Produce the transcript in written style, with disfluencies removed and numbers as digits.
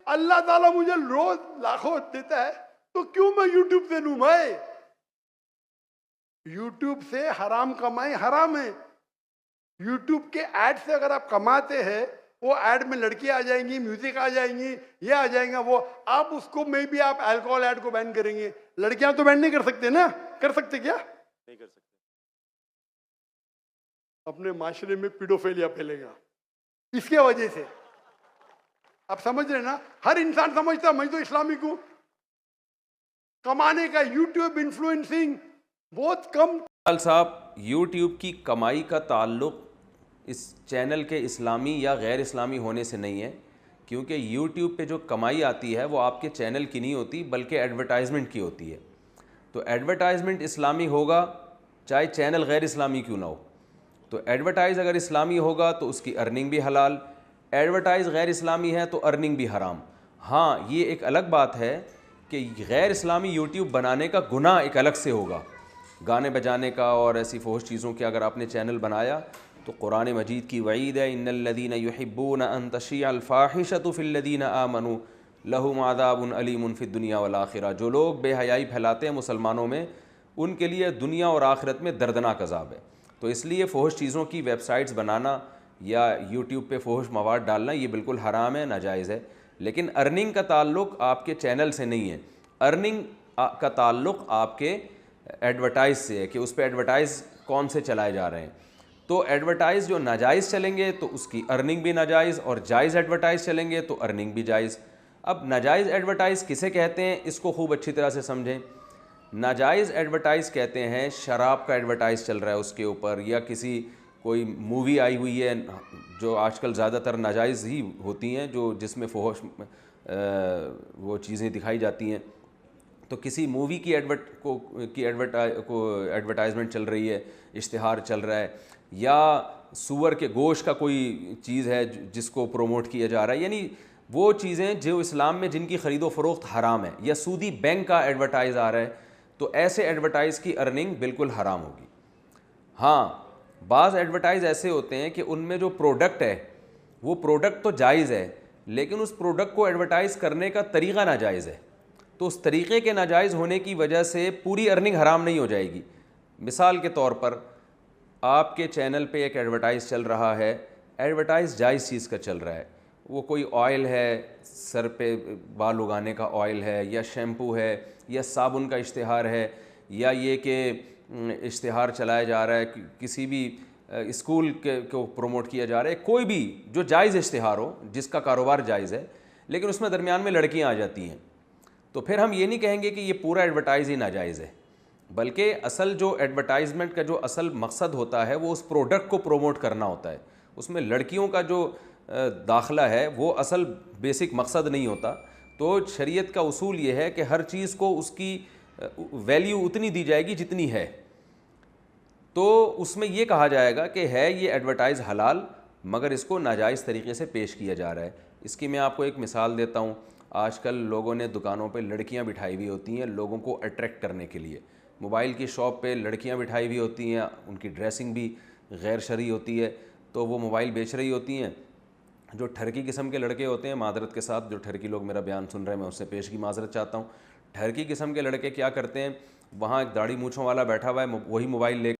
اللہ تعالیٰ مجھے روز لاکھوں دیتا ہے تو کیوں میں یوٹیوب سے لوں بھائی؟ یوٹیوب سے حرام کمائی حرام ہے. یوٹیوب کے ایڈ سے اگر آپ کماتے ہیں، وہ ایڈ میں لڑکی آ جائیں گی، میوزک آ جائیں گی، یہ آ جائیں گا وہ، آپ اس کو میں بھی آپ الکوہول ایڈ کو بین کریں گے. لڑکیاں تو بین نہیں کر سکتے نا؟ کر سکتے کیا؟ نہیں کر سکتے. اپنے معاشرے میں پیڈوفیلیا پھیلے گا اس کی وجہ سے. آپ سمجھ رہے نا؟ ہر انسان سمجھتا میں تو اسلامی ہوں. کمانے کا یوٹیوب انفلوئنسنگ بہت کم. صاحب یوٹیوب کی کمائی کا تعلق اس چینل کے اسلامی یا غیر اسلامی ہونے سے نہیں ہے، کیونکہ یوٹیوب پہ جو کمائی آتی ہے وہ آپ کے چینل کی نہیں ہوتی بلکہ ایڈورٹائزمنٹ کی ہوتی ہے. تو ایڈورٹائزمنٹ اسلامی ہوگا چاہے چینل غیر اسلامی کیوں نہ ہو. تو ایڈورٹائز اگر اسلامی ہوگا تو اس کی ارننگ بھی حلال، ایڈورٹائز غیر اسلامی ہے تو ارننگ بھی حرام. ہاں یہ ایک الگ بات ہے کہ غیر اسلامی یوٹیوب بنانے کا گناہ ایک الگ سے ہوگا، گانے بجانے کا اور ایسی فحش چیزوں کے اگر آپ نے چینل بنایا تو قرآن مجید کی وعید ہے، ان الذین یحبون ان تشیع الفاحشۃ فی الذین آمنوا لہم عذاب علیم فی الدنیا والآخرہ. جو لوگ بے حیائی پھیلاتے ہیں مسلمانوں میں، ان کے لیے دنیا اور آخرت میں دردناک عذاب ہے. تو اس لیے فحش چیزوں کی ویب سائٹس بنانا یا یوٹیوب پہ فحش مواد ڈالنا یہ بالکل حرام ہے، ناجائز ہے. لیکن ارننگ کا تعلق آپ کے چینل سے نہیں ہے، ارننگ کا تعلق آپ کے ایڈورٹائز سے ہے کہ اس پہ ایڈورٹائز کون سے چلائے جا رہے ہیں. تو ایڈورٹائز جو ناجائز چلیں گے تو اس کی ارننگ بھی ناجائز، اور جائز ایڈورٹائز چلیں گے تو ارننگ بھی جائز. اب ناجائز ایڈورٹائز کسے کہتے ہیں اس کو خوب اچھی طرح سے سمجھیں. ناجائز ایڈورٹائز کہتے ہیں شراب کا ایڈورٹائز چل رہا ہے اس کے اوپر، یا کسی کوئی مووی آئی ہوئی ہے جو آج کل زیادہ تر ناجائز ہی ہوتی ہیں، جو جس میں فحش وہ چیزیں دکھائی جاتی ہیں. تو کسی مووی کی ایڈورٹائزمنٹ چل رہی ہے، اشتہار چل رہا ہے، یا سور کے گوشت کا کوئی چیز ہے جس کو پروموٹ کیا جا رہا ہے، یعنی وہ چیزیں جو اسلام میں جن کی خرید و فروخت حرام ہے، یا سودی بینک کا ایڈورٹائز آ رہا ہے، تو ایسے ایڈورٹائز کی ارننگ بالکل حرام ہوگی. ہاں بعض ایڈورٹائز ایسے ہوتے ہیں کہ ان میں جو پروڈکٹ ہے وہ پروڈکٹ تو جائز ہے، لیکن اس پروڈکٹ کو ایڈورٹائز کرنے کا طریقہ ناجائز ہے. تو اس طریقے کے ناجائز ہونے کی وجہ سے پوری ارننگ حرام نہیں ہو جائے گی. مثال کے طور پر آپ کے چینل پہ ایک ایڈورٹائز چل رہا ہے، ایڈورٹائز جائز چیز کا چل رہا ہے، وہ کوئی آئل ہے، سر پہ بال اگانے کا آئل ہے، یا شیمپو ہے، یا صابن کا اشتہار ہے، یا یہ کہ اشتہار چلایا جا رہا ہے کسی بھی اسکول کے کو پروموٹ کیا جا رہا ہے، کوئی بھی جو جائز اشتہار ہو جس کا کاروبار جائز ہے، لیکن اس میں درمیان میں لڑکیاں آ جاتی ہیں، تو پھر ہم یہ نہیں کہیں گے کہ یہ پورا ایڈورٹائز ہی ناجائز ہے، بلکہ اصل جو ایڈورٹائزمنٹ کا جو اصل مقصد ہوتا ہے وہ اس پروڈکٹ کو پروموٹ کرنا ہوتا ہے. اس میں لڑکیوں کا جو داخلہ ہے وہ اصل بیسک مقصد نہیں ہوتا. تو شریعت کا اصول یہ ہے کہ ہر چیز کو اس کی ویلیو اتنی دی جائے گی جتنی ہے. تو اس میں یہ کہا جائے گا کہ ہے یہ ایڈورٹائز حلال، مگر اس کو ناجائز طریقے سے پیش کیا جا رہا ہے. اس کی میں آپ کو ایک مثال دیتا ہوں. آج کل لوگوں نے دکانوں پہ لڑکیاں بٹھائی ہوئی ہوتی ہیں لوگوں کو اٹریکٹ کرنے کے لیے. موبائل کی شاپ پہ لڑکیاں بٹھائی ہوئی ہوتی ہیں، ان کی ڈریسنگ بھی غیر شرعی ہوتی ہے، تو وہ موبائل بیچ رہی ہوتی ہیں. جو ٹھرکی قسم کے لڑکے ہوتے ہیں، معذرت کے ساتھ جو ٹھرکی لوگ میرا بیان سن رہے ہیں میں اس سے پیش کی معذرت چاہتا ہوں. ٹھرکی قسم کے لڑکے کیا کرتے ہیں، وہاں ایک داڑھی مونچھوں والا بیٹھا ہوا ہے، وہی موبائل لے